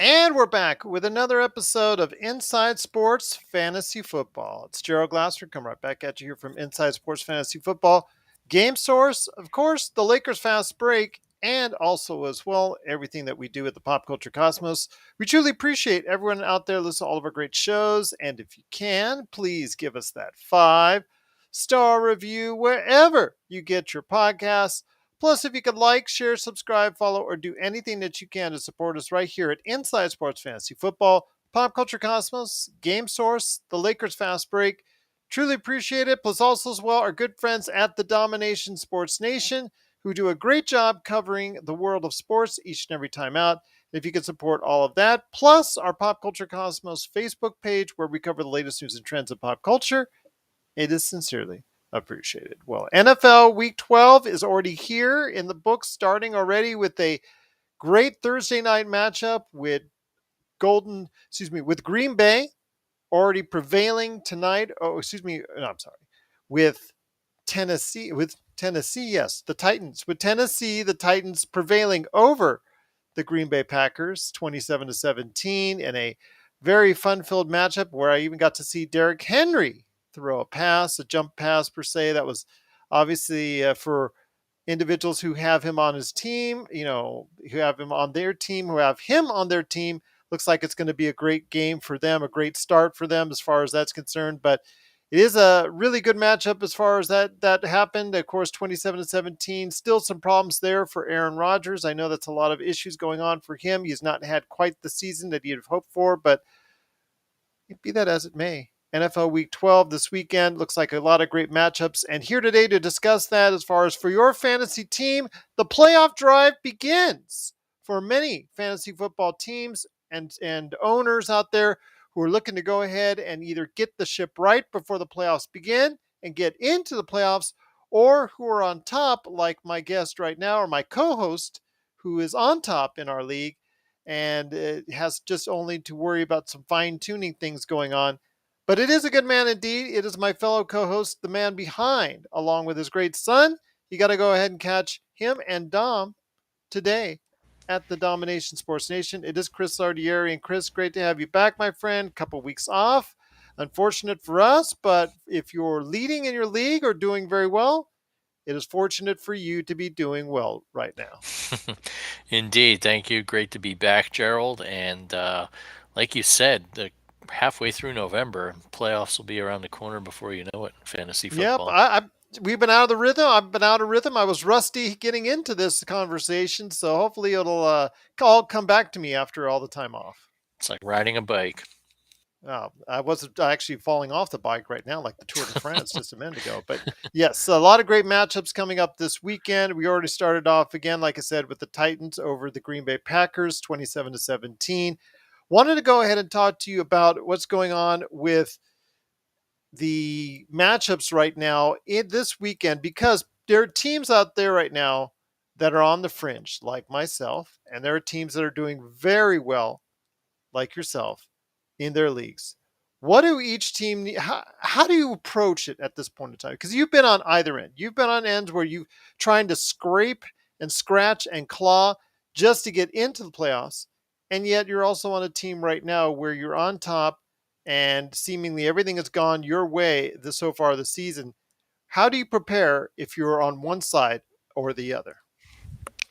And we're back with another episode of Inside Sports Fantasy Football. It's Gerald Glassford coming right back at you here from Inside Sports Fantasy Football. Game Source, of course, the Lakers Fast Break, and also as well everything that we do at the Pop Culture Cosmos. We truly appreciate everyone out there listening to all of our great shows. And if you can, please give us that 5-star review wherever you get your podcasts. Plus, if you could like, share, subscribe, follow, or do anything that you can to support us right here at Inside Sports Fantasy Football, Pop Culture Cosmos, Game Source, the Lakers Fast Break. Truly appreciate it. Plus, also as well, our good friends at the Dom-Ination Sports Nation, who do a great job covering the world of sports each and every time out. If you could support all of that, plus our Pop Culture Cosmos Facebook page where we cover the latest news and trends of pop culture, it is sincerely appreciated. Well, NFL Week 12 is already here in the books, starting already with a great Thursday night matchup with with Green Bay already prevailing tonight. Oh, excuse me. No, I'm sorry. With Tennessee, yes, the Titans. With Tennessee, the Titans prevailing over the Green Bay Packers 27-17 in a very fun-filled matchup where I even got to see Derrick Henry throw a jump pass per se. That was obviously for individuals who have him on his team, who have him on their team, who have him on their team. Looks like it's going to be a great game for them, a great start for them as far as that's concerned. But it is a really good matchup as far as that happened. Of course, 27-17. Still some problems there for Aaron Rodgers. I know that's a lot of issues going on for him. He's not had quite the season that he'd have hoped for, but be that as it may, NFL Week 12 this weekend looks like a lot of great matchups. And here today to discuss that, as far as for your fantasy team, the playoff drive begins for many fantasy football teams and owners out there who are looking to go ahead and either get the ship right before the playoffs begin and get into the playoffs, or who are on top, like my guest right now, or my co-host, who is on top in our league and has just only to worry about some fine tuning things going on. But it is a good man indeed. It is my fellow co host, the man behind, along with his great son. You got to go ahead and catch him and Dom today at the Dom-Ination Sports Nation. It is Chris Lardieri. And Chris, great to have you back, my friend. Couple weeks off. Unfortunate for us, but if you're leading in your league or doing very well, it is fortunate for you to be doing well right now. Indeed. Thank you. Great to be back, Gerald. And like you said, halfway through November, playoffs will be around the corner before you know it in fantasy Yep, football. we've been out of the rhythm. I've been out of rhythm. I was rusty getting into this conversation, so hopefully it'll all come back to me after all the time off. It's like riding a bike. I wasn't actually falling off the bike right now, like the Tour de France just a minute ago. But yes, a lot of great matchups coming up this weekend. We already started off again, like I said, with the Titans over the Green Bay Packers, 27-17. Wanted to go ahead and talk to you about what's going on with the matchups right now in this weekend, because there are teams out there right now that are on the fringe, like myself, and there are teams that are doing very well, like yourself, in their leagues. What do each team need? How do you approach it at this point in time? Because you've been on either end. You've been on ends where you trying to scrape and scratch and claw just to get into the playoffs, and yet you're also on a team right now where you're on top and seemingly everything has gone your way so far this season. How do you prepare if you're on one side or the other?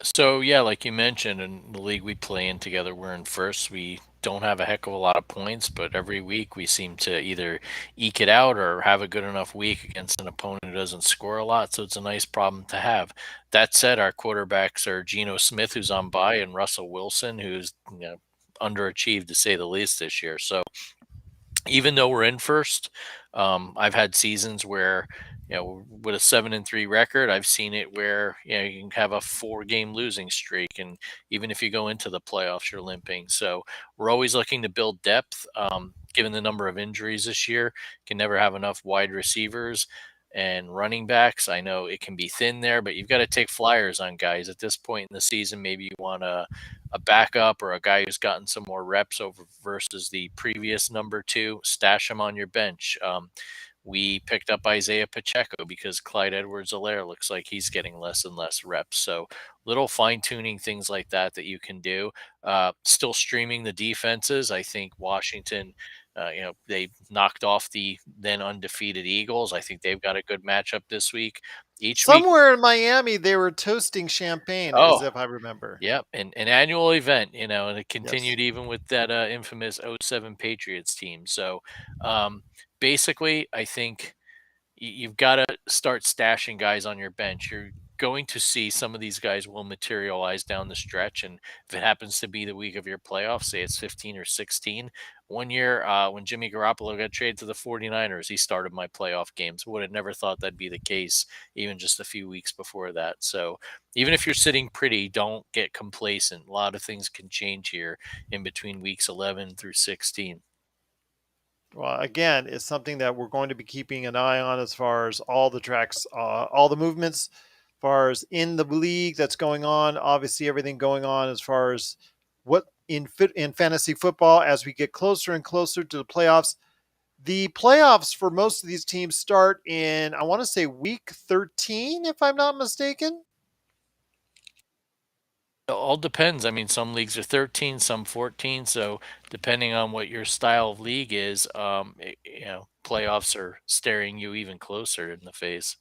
So, yeah, like you mentioned, in the league we play in together, we're in first. We don't have a heck of a lot of points, but every week we seem to either eke it out or have a good enough week against an opponent who doesn't score a lot. So it's a nice problem to have. That said, our quarterbacks are Geno Smith, who's on bye, and Russell Wilson, who's underachieved to say the least this year. So even though we're in first, I've had seasons where, with a 7-3 record, I've seen it where, you can have a 4 game losing streak. And even if you go into the playoffs, you're limping. So we're always looking to build depth. Given the number of injuries this year, can never have enough wide receivers and running backs. I know it can be thin there, but you've got to take flyers on guys at this point in the season. Maybe you want a backup or a guy who's gotten some more reps over versus the previous number two, stash him on your bench. we picked up Isaiah Pacheco because Clyde Edwards-Helaire looks like he's getting less and less reps. So little fine tuning things like that that you can do. Still streaming the defenses. I think Washington, they knocked off the then undefeated Eagles. I think they've got a good matchup this week. Each week, Somewhere in Miami, they were toasting champagne, as oh, if I remember. yep, an annual event, and it Yes. continued even with that infamous '07 Patriots team. So um, basically, I think you've got to start stashing guys on your bench. You're going to see some of these guys will materialize down the stretch. And if it happens to be the week of your playoffs, say it's 15 or 16, one year when Jimmy Garoppolo got traded to the 49ers, he started my playoff games. Would have never thought that'd be the case even just a few weeks before that. So even if you're sitting pretty, don't get complacent. A lot of things can change here in between weeks 11 through 16. Well, again, it's something that we're going to be keeping an eye on as far as all the tracks, all the movements, as far as in the league that's going on. Obviously, everything going on as far as what in fantasy football as we get closer and closer to the playoffs. The playoffs for most of these teams start in, I want to say, week 13, if I'm not mistaken. It all depends. I mean, some leagues are 13, some 14. So depending on what your style of league is, playoffs are staring you even closer in the face.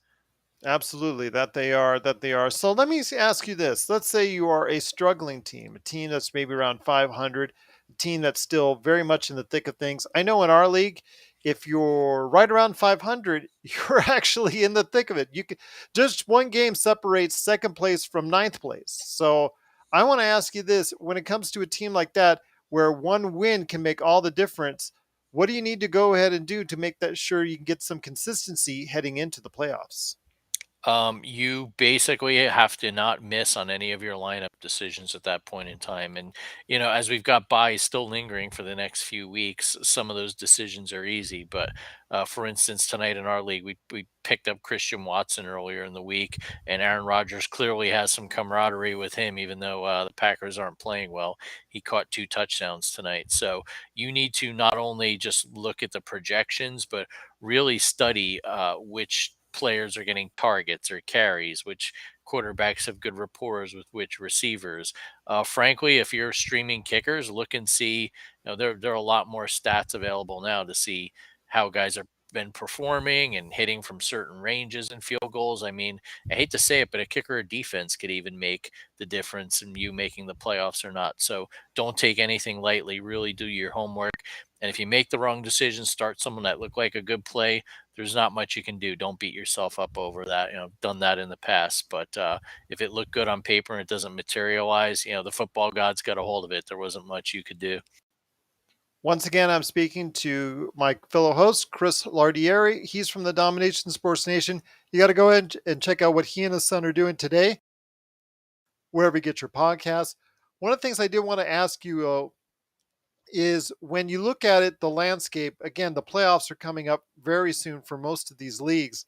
Absolutely, that they are, that they are. So let me ask you this. Let's say you are a struggling team, a team that's maybe around 500, a team that's still very much in the thick of things. I know in our league, if you're right around 500, you're actually in the thick of it. You can just one game separates second place from ninth place. So I want to ask you this: when it comes to a team like that, where one win can make all the difference, what do you need to go ahead and do to make that sure you can get some consistency heading into the playoffs? You basically have to not miss on any of your lineup decisions at that point in time. And, as we've got buys still lingering for the next few weeks, some of those decisions are easy. But for instance, tonight in our league, we picked up Christian Watson earlier in the week, and Aaron Rodgers clearly has some camaraderie with him, even though the Packers aren't playing well. He caught 2 touchdowns tonight. So you need to not only just look at the projections, but really study which players are getting targets or carries, which quarterbacks have good rapport with which receivers. Frankly, if you're streaming kickers, look and see. There are a lot more stats available now to see how guys are been performing and hitting from certain ranges and field goals. I mean, I hate to say it, but a kicker or defense could even make the difference in you making the playoffs or not. So don't take anything lightly. Really do your homework. And if you make the wrong decision, start someone that looked like a good play, there's not much you can do. Don't beat yourself up over that. I've done that in the past, but if it looked good on paper and it doesn't materialize, the football gods got a hold of it. There wasn't much you could do. Once again, I'm speaking to my fellow host, Chris Lardieri. He's from the Dom-Ination Sports Nation. You got to go ahead and check out what he and his son are doing today, wherever you get your podcasts. One of the things I did want to ask you is when you look at it, the landscape, again, the playoffs are coming up very soon for most of these leagues.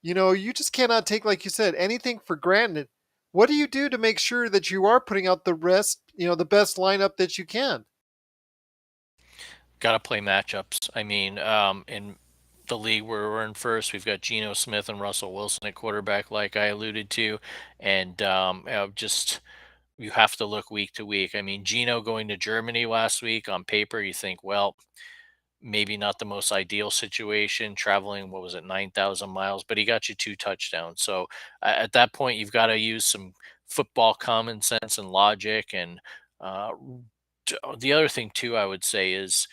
You just cannot take, like you said, anything for granted. What do you do to make sure that you are putting out the best lineup that you can? Got to play matchups. I mean, in the league where we're in first, we've got Geno Smith and Russell Wilson at quarterback, like I alluded to, and just you have to look week to week. I mean, Geno going to Germany last week on paper, you think, well, maybe not the most ideal situation traveling, what was it, 9,000 miles, but he got you 2 touchdowns. So at that point, you've got to use some football common sense and logic. And uh, the other thing, too, I would say is,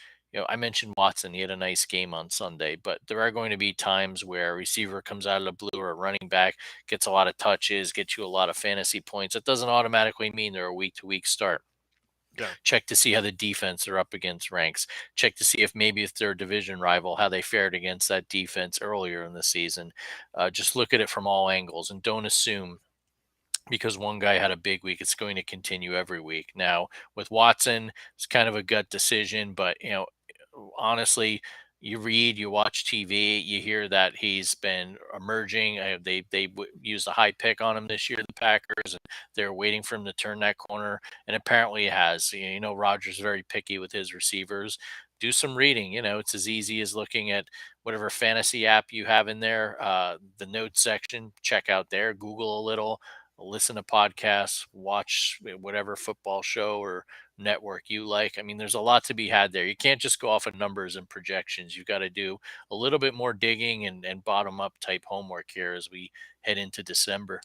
I mentioned Watson. He had a nice game on Sunday, but there are going to be times where a receiver comes out of the blue or a running back gets a lot of touches, gets you a lot of fantasy points. It doesn't automatically mean they're a week to week start. Yeah. Check to see how the defense are up against ranks. Check to see if they're a division rival, how they fared against that defense earlier in the season. Just look at it from all angles and don't assume because one guy had a big week, it's going to continue every week. Now, with Watson, it's kind of a gut decision, but honestly, you watch TV, you hear that he's been emerging. They used a high pick on him this year, the Packers, and they're waiting for him to turn that corner, and apparently he has. Rogers very picky with his receivers. do some reading. It's as easy as looking at whatever fantasy app you have in there, the notes section, check out there, Google a little, listen to podcasts, watch whatever football show or network you like. I mean, there's a lot to be had there. You can't just go off of numbers and projections. You've got to do a little bit more digging and bottom up type homework here as we head into December.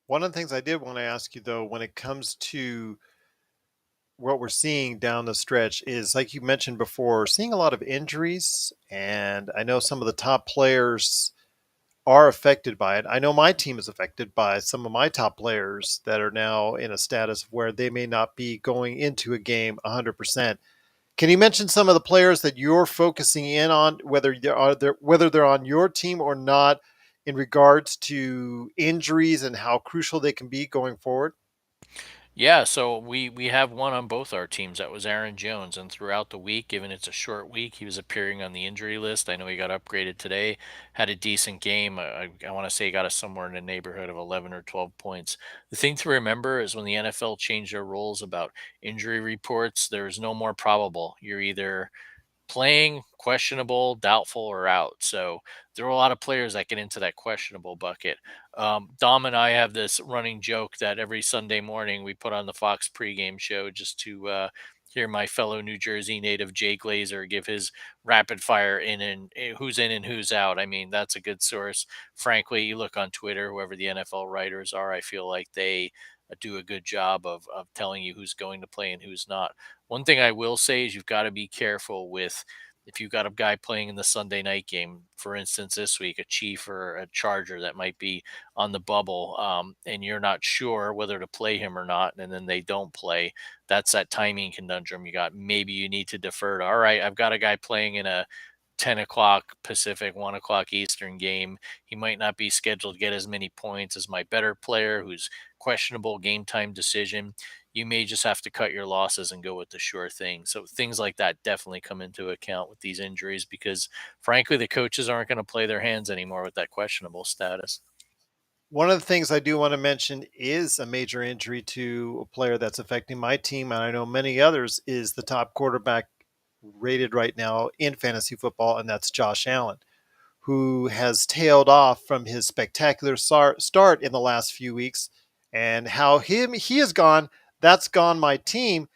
One of the things I did want to ask you, though, when it comes to what we're seeing down the stretch, is like you mentioned before, seeing a lot of injuries. And I know some of the top players are affected by it. I know my team is affected by some of my top players that are now in a status where they may not be going into a game 100%. Can you mention some of the players that you're focusing in on, whether they're on your team or not, in regards to injuries and how crucial they can be going forward? Yeah, so we have one on both our teams. That was Aaron Jones, and throughout the week, given it's a short week, he was appearing on the injury list. I know he got upgraded today, had a decent game. I want to say he got us somewhere in the neighborhood of 11 or 12 points. The thing to remember is when the NFL changed their rules about injury reports, there's no more probable. You're either playing, questionable, doubtful, or out. So there are a lot of players that get into that questionable bucket. Dom and I have this running joke that every Sunday morning we put on the Fox pregame show just to hear my fellow New Jersey native Jay Glazer give his rapid fire who's in and who's out. I mean, that's a good source. Frankly, you look on Twitter, whoever the NFL writers are, I feel like they do a good job of telling you who's going to play and who's not. One thing I will say is you've got to be careful with if you've got a guy playing in the Sunday night game, for instance, this week, a Chief or a Charger that might be on the bubble, and you're not sure whether to play him or not, and then they don't play. That's that timing conundrum you got. Maybe you need to defer to, all right, I've got a guy playing in a 10 o'clock Pacific, 1 o'clock Eastern game. He might not be scheduled to get as many points as my better player who's questionable game time decision. You may just have to cut your losses and go with the sure thing. So things like that definitely come into account with these injuries because frankly, the coaches aren't going to play their hands anymore with that questionable status. One of the things I do want to mention is a major injury to a player that's affecting my team, and I know many others, is the top quarterback rated right now in fantasy football, and that's Josh Allen, who has tailed off from his spectacular start in the last few weeks. And how he has gone, that's gone my team.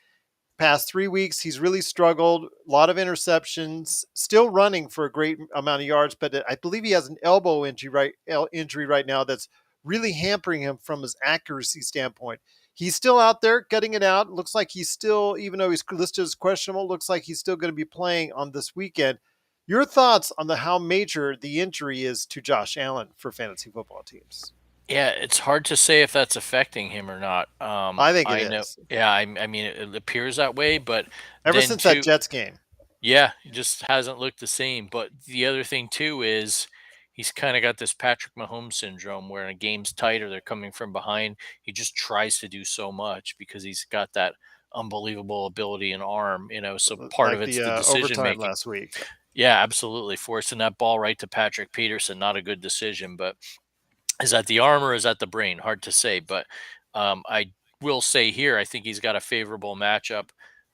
Past 3 weeks, he's really struggled. A lot of interceptions, still running for a great amount of yards, but I believe he has an elbow injury right now that's really hampering him from his accuracy standpoint. He's still out there getting it out. Looks like he's still, even though he's listed as questionable, looks like he's still going to be playing on this weekend. Your thoughts on how major the injury is to Josh Allen for fantasy football teams? Yeah, it's hard to say if that's affecting him or not. I think it I know, is. yeah, I mean, it appears that way, but Ever then since that too, Jets game. yeah, it just hasn't looked the same. But the other thing too is he's kind of got this Patrick Mahomes syndrome where in a game's tight or they're coming from behind, he just tries to do so much because he's got that unbelievable ability and arm, so part of Like it's the the decision overtime making. last week. Yeah, absolutely. Forcing that ball right to Patrick Peterson, not a good decision, but is that the arm or is that the brain? Hard to say, but I will say here, I think he's got a favorable matchup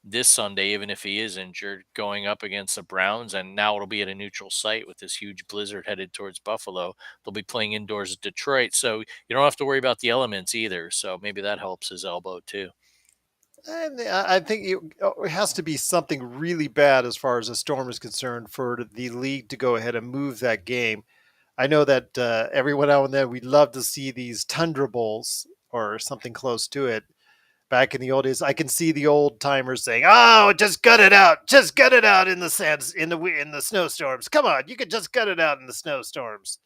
this Sunday, even if he is injured, going up against the Browns. And now it'll be at a neutral site with this huge blizzard headed towards Buffalo. They'll be playing indoors at Detroit, so you don't have to worry about the elements either. So maybe that helps his elbow too. And I think it has to be something really bad as far as a storm is concerned for the league to go ahead and move that game. I know that every now and then we'd love to see these Tundra Bowls or something close to it. Back in the old days, I can see the old timers saying, "Oh, just gut it out in the sands, in the snowstorms. Come on, you could just gut it out in the snowstorms."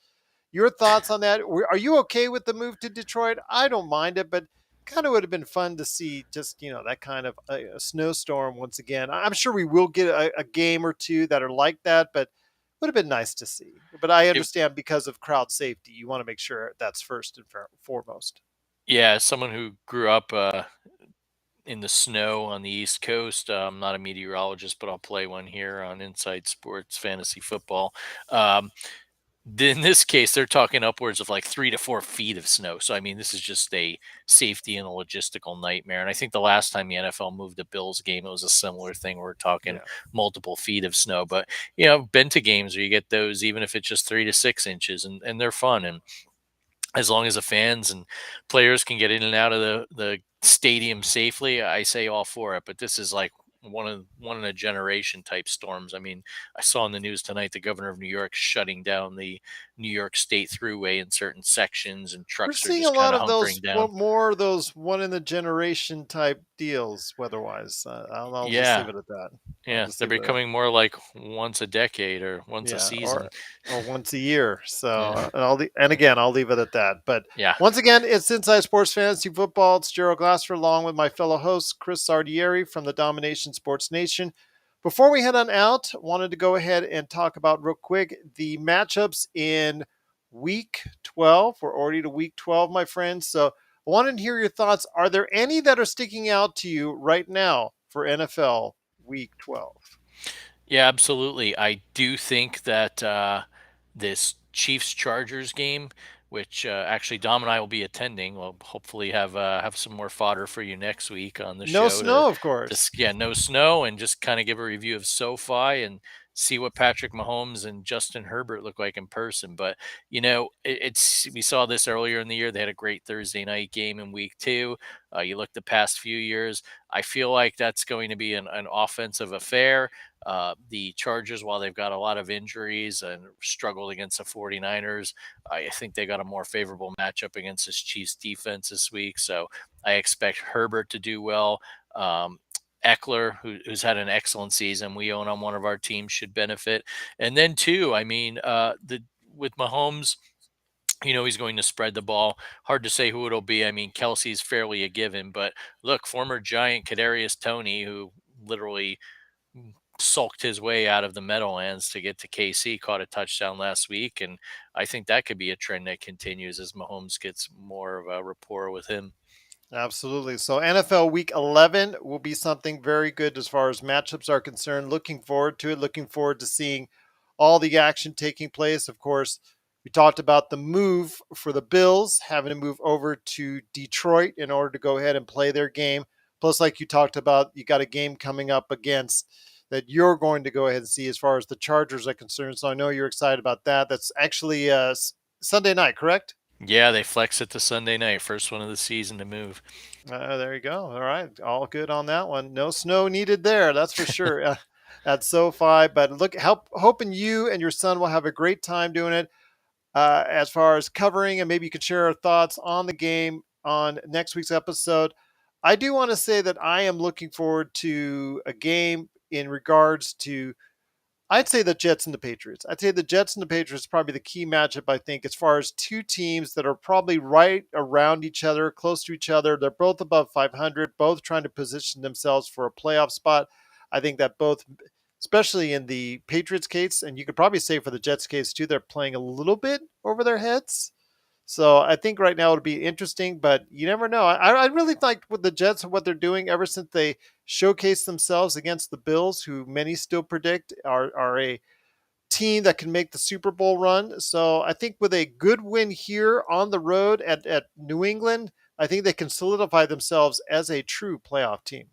Your thoughts on that? Are you okay with the move to Detroit? I don't mind it, but kind of would have been fun to see just that kind of a snowstorm once again. I'm sure we will get a game or two that are like that, but would have been nice to see. But I It, understand because of crowd safety, you want to make sure that's first and foremost. yeah, as someone who grew up in the snow on the East Coast. I'm not a meteorologist, but I'll play one here on Inside Sports Fantasy Football. Um, In this case, they're talking upwards of like 3 to 4 feet of snow. So, I mean, this is just a safety and a logistical nightmare. And I think the last time the NFL moved a Bills game, it was a similar thing. We're talking Yeah. multiple feet of snow. But, been to games where you get those, even if it's just 3 to 6 inches, and they're fun. And as long as the fans and players can get in and out of the stadium safely, I say all for it. But this is like one in a generation type storms. I mean, I saw in the news tonight the governor of New York shutting down the New York State Thruway in certain sections, and We're trucks are seeing a just lot kind of of those hunkering down. more of those one in the generation type deals. Weather-wise, I'll just leave Yeah, it at that. I'll yeah, just they're leave it at that. becoming more like once a decade or once a Yeah, season. or once a year. So, Yeah, and again, I'll leave it at that. But yeah. once again, it's Inside Sports Fantasy Football. It's Gerald Glassford along with my fellow host Chris Lardieri from the Dom-Ination Sports Nation. Before we head on out, wanted to go ahead and talk about real quick the matchups in Week 12. We're already to Week 12, my friends. So I wanted to hear your thoughts. Are there any that are sticking out to you right now for NFL Week 12? Yeah, absolutely. I do think that this Chiefs Chargers game, which actually Dom and I will be attending, we'll hopefully have some more fodder for you next week on the No show to snow, of course. yeah, no snow, and just kind of give a review of SoFi and see what Patrick Mahomes and Justin Herbert look like in person. But it's we saw this earlier in the year. They had a great Thursday night game in week two. You look the past few years. I feel like that's going to be an offensive affair. The Chargers, while they've got a lot of injuries and struggled against the 49ers, I think they got a more favorable matchup against this Chiefs defense this week. So I expect Herbert to do well. Um, Eckler, who's had an excellent season, we own on one of our teams, should benefit. And then, too, I mean, the with Mahomes, he's going to spread the ball. Hard to say who it'll be. I mean, Kelsey's fairly a given, but look, former Giant Kadarius Toney, who literally sulked his way out of the Meadowlands to get to KC, caught a touchdown last week, and I think that could be a trend that continues as Mahomes gets more of a rapport with him. Absolutely. So NFL Week 11 will be something very good as far as matchups are concerned. Looking forward to it. Looking forward to seeing all the action taking place. Of course, we talked about the move for the Bills having to move over to Detroit in order to go ahead and play their game. Plus, like you talked about, you got a game coming up against that you're going to go ahead and see as far as the Chargers are concerned. So I know you're excited about that. That's actually Sunday night, correct? Yeah, they flex it to Sunday night, first one of the season to move. There you go. All right, all good on that one. No snow needed there, that's for sure. At SoFi, but hoping you and your son will have a great time doing it. As far as covering, and maybe you could share our thoughts on the game on next week's episode. I do want to say that I am looking forward to a game in regards to I'd say the Jets and the Patriots. I'd say the Jets and the Patriots is probably the key matchup, I think, as far as two teams that are probably right around each other, close to each other. They're both above 500, both trying to position themselves for a playoff spot. I think that both, especially in the Patriots case, and you could probably say for the Jets case too, they're playing a little bit over their heads. So I think right now it'll be interesting, but you never know. I really like with the Jets and what they're doing ever since they showcased themselves against the Bills, who many still predict are a team that can make the Super Bowl run. So I think with a good win here on the road at New England, I think they can solidify themselves as a true playoff team.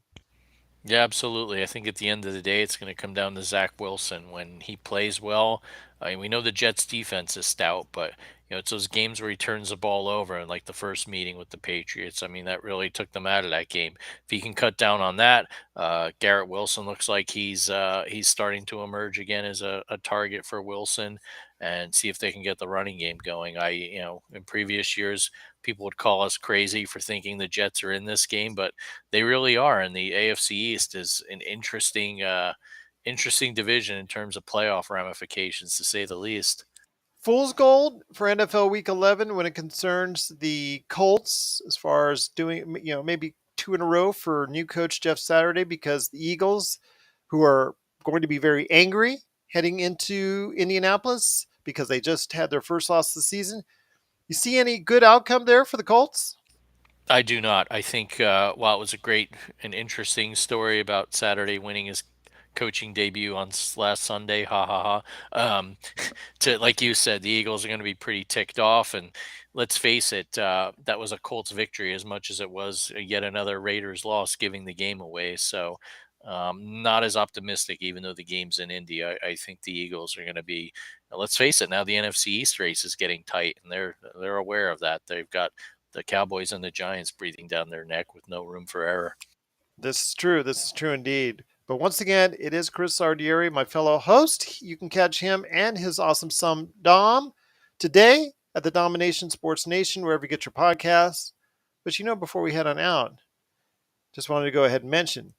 Yeah, absolutely. I think at the end of the day, it's going to come down to Zach Wilson. When he plays well, I mean, we know the Jets' defense is stout, but it's those games where he turns the ball over, and like the first meeting with the Patriots. I mean, that really took them out of that game. If he can cut down on that, Garrett Wilson looks like he's starting to emerge again as a target for Wilson, and see if they can get the running game going. In previous years, people would call us crazy for thinking the Jets are in this game, but they really are, and the AFC East is an interesting division in terms of playoff ramifications, to say the least. Fool's gold for NFL Week 11 when it concerns the Colts, as far as doing, maybe two in a row for new coach Jeff Saturday, because the Eagles, who are going to be very angry heading into Indianapolis because they just had their first loss of the season. You see any good outcome there for the Colts? I do not. I think while it was a great and interesting story about Saturday winning his coaching debut on last Sunday. Ha ha ha. To like you said, the Eagles are going to be pretty ticked off, and let's face it, that was a Colts victory as much as it was yet another Raiders loss, giving the game away. So. Not as optimistic, even though the game's in Indy. I think the Eagles are going to be. Let's face it. Now the NFC East race is getting tight, and they're aware of that. They've got the Cowboys and the Giants breathing down their neck with no room for error. This is true. This is true indeed. But once again, it is Chris Lardieri, my fellow host. You can catch him and his awesome son, Dom, today at the Dom-Ination Sports Nation, wherever you get your podcasts. But before we head on out, just wanted to go ahead and mention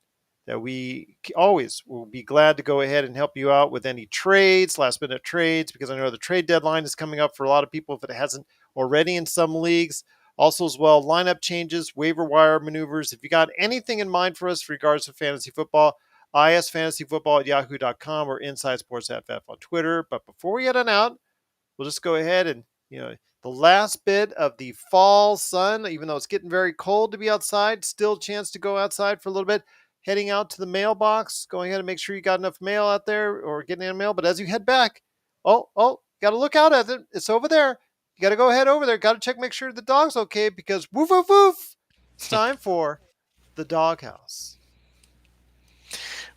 that we always will be glad to go ahead and help you out with any trades, last minute trades, because I know the trade deadline is coming up for a lot of people if it hasn't already in some leagues. Also, as well, lineup changes, waiver wire maneuvers. If you got anything in mind for us in regards to fantasy football, isfantasyfootball@yahoo.com or Inside Sports FF on Twitter. But before we head on out, we'll just go ahead and, the last bit of the fall sun, even though it's getting very cold to be outside, still a chance to go outside for a little bit, heading out to the mailbox, going ahead and make sure you got enough mail out there or getting in mail. But as you head back, got to look out at it. It's over there. You got to go ahead over there. Got to check, make sure the dog's okay because woof, woof, woof. It's time for the doghouse.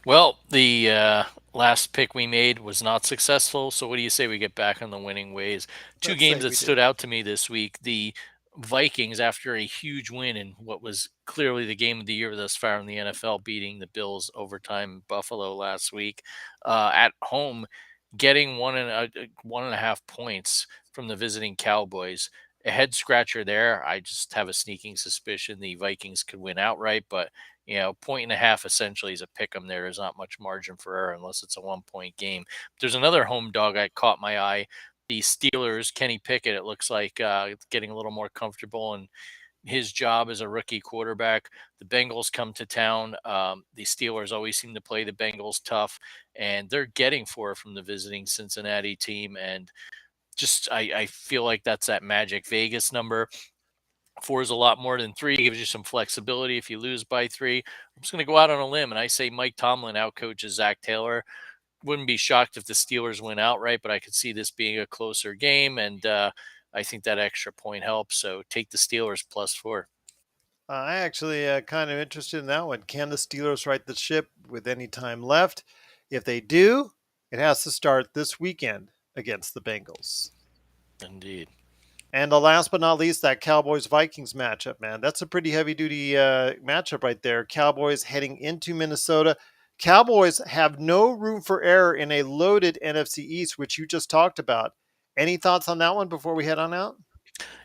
Well, the last pick we made was not successful. So, what do you say we get back on the winning ways? Two Let's say games that we stood do. out to me this week. The Vikings, after a huge win in what was clearly the game of the year thus far in the NFL, beating the Bills overtime in Buffalo last week, at home, getting 1.5 points from the visiting Cowboys. A head scratcher there. I just have a sneaking suspicion the Vikings could win outright, but 1.5 essentially is a pick 'em there. There's not much margin for error unless it's a 1 point game. There's another home dog I caught my eye. The Steelers, Kenny Pickett, it looks like getting a little more comfortable in his job as a rookie quarterback. The Bengals come to town. The Steelers always seem to play the Bengals tough, and they're getting 4 from the visiting Cincinnati team. And just I feel like that's that magic Vegas number. 4 is a lot more than 3. Gives you some flexibility if you lose by 3. I'm just going to go out on a limb and I say Mike Tomlin outcoaches Zach Taylor. Wouldn't be shocked if the Steelers win outright, but I could see this being a closer game, and I think that extra point helps. So take the Steelers +4. I actually kind of interested in that one. Can the Steelers right the ship with any time left? If they do, it has to start this weekend against the Bengals. Indeed. And the last but not least, that Cowboys Vikings matchup, man. That's a pretty heavy duty matchup right there. Cowboys heading into Minnesota. Cowboys have no room for error in a loaded NFC East, which you just talked about. Any thoughts on that one before we head on out?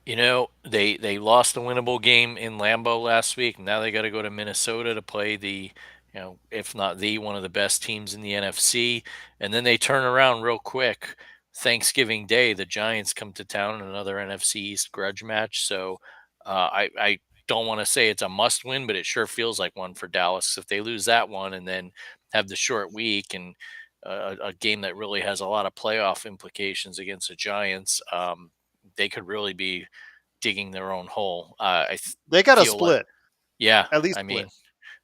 They lost a winnable game in Lambeau last week. Now they got to go to Minnesota to play the, if not the one of the best teams in the NFC, and then they turn around real quick. Thanksgiving Day, the Giants come to town in another NFC East grudge match. So I don't want to say it's a must win, but it sure feels like one for Dallas. If they lose that one and then have the short week and a game that really has a lot of playoff implications against the Giants, they could really be digging their own hole. They got to Feel like, split, yeah, at least I split. mean,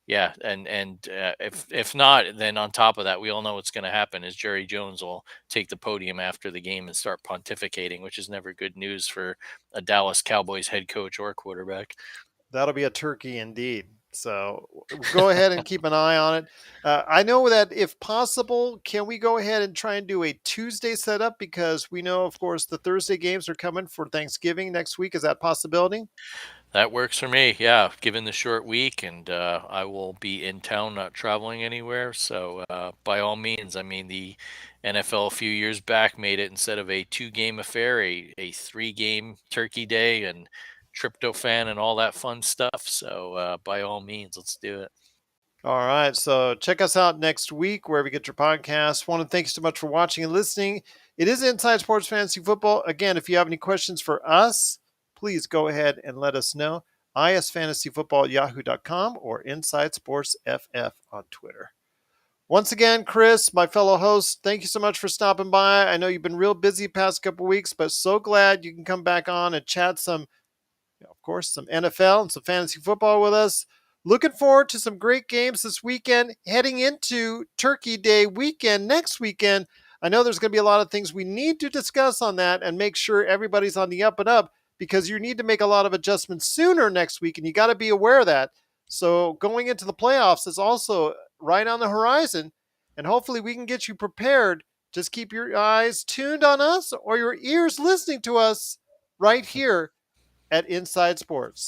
yeah, and if not, then on top of that, we all know what's going to happen is Jerry Jones will take the podium after the game and start pontificating, which is never good news for a Dallas Cowboys head coach or quarterback. That'll be a turkey indeed. So go ahead and keep an eye on it. I know that if possible, can we go ahead and try and do a Tuesday setup? Because we know, of course, the Thursday games are coming for Thanksgiving next week. Is that a possibility? That works for me. Yeah, given the short week, and I will be in town, not traveling anywhere. So, by all means, I mean, the NFL a few years back made it instead of a 2 game affair, a 3 game turkey day and tryptophan and all that fun stuff. So, by all means, let's do it. All right. So check us out next week wherever you get your podcasts. Want to thank you so much for watching and listening. It is Inside Sports Fantasy Football. Again, if you have any questions for us, please go ahead and let us know. isfantasyfootball@yahoo.com or Inside Sports FF on Twitter. Once again, Chris, my fellow host, thank you so much for stopping by. I know you've been real busy past couple weeks, but so glad you can come back on and chat some, of course, some NFL and some fantasy football with us. Looking forward to some great games this weekend, heading into Turkey Day weekend next weekend. I know there's going to be a lot of things we need to discuss on that and make sure everybody's on the up and up because you need to make a lot of adjustments sooner next week, and you got to be aware of that. So going into the playoffs is also right on the horizon, and hopefully we can get you prepared. Just keep your eyes tuned on us or your ears listening to us right here at Inside Sports.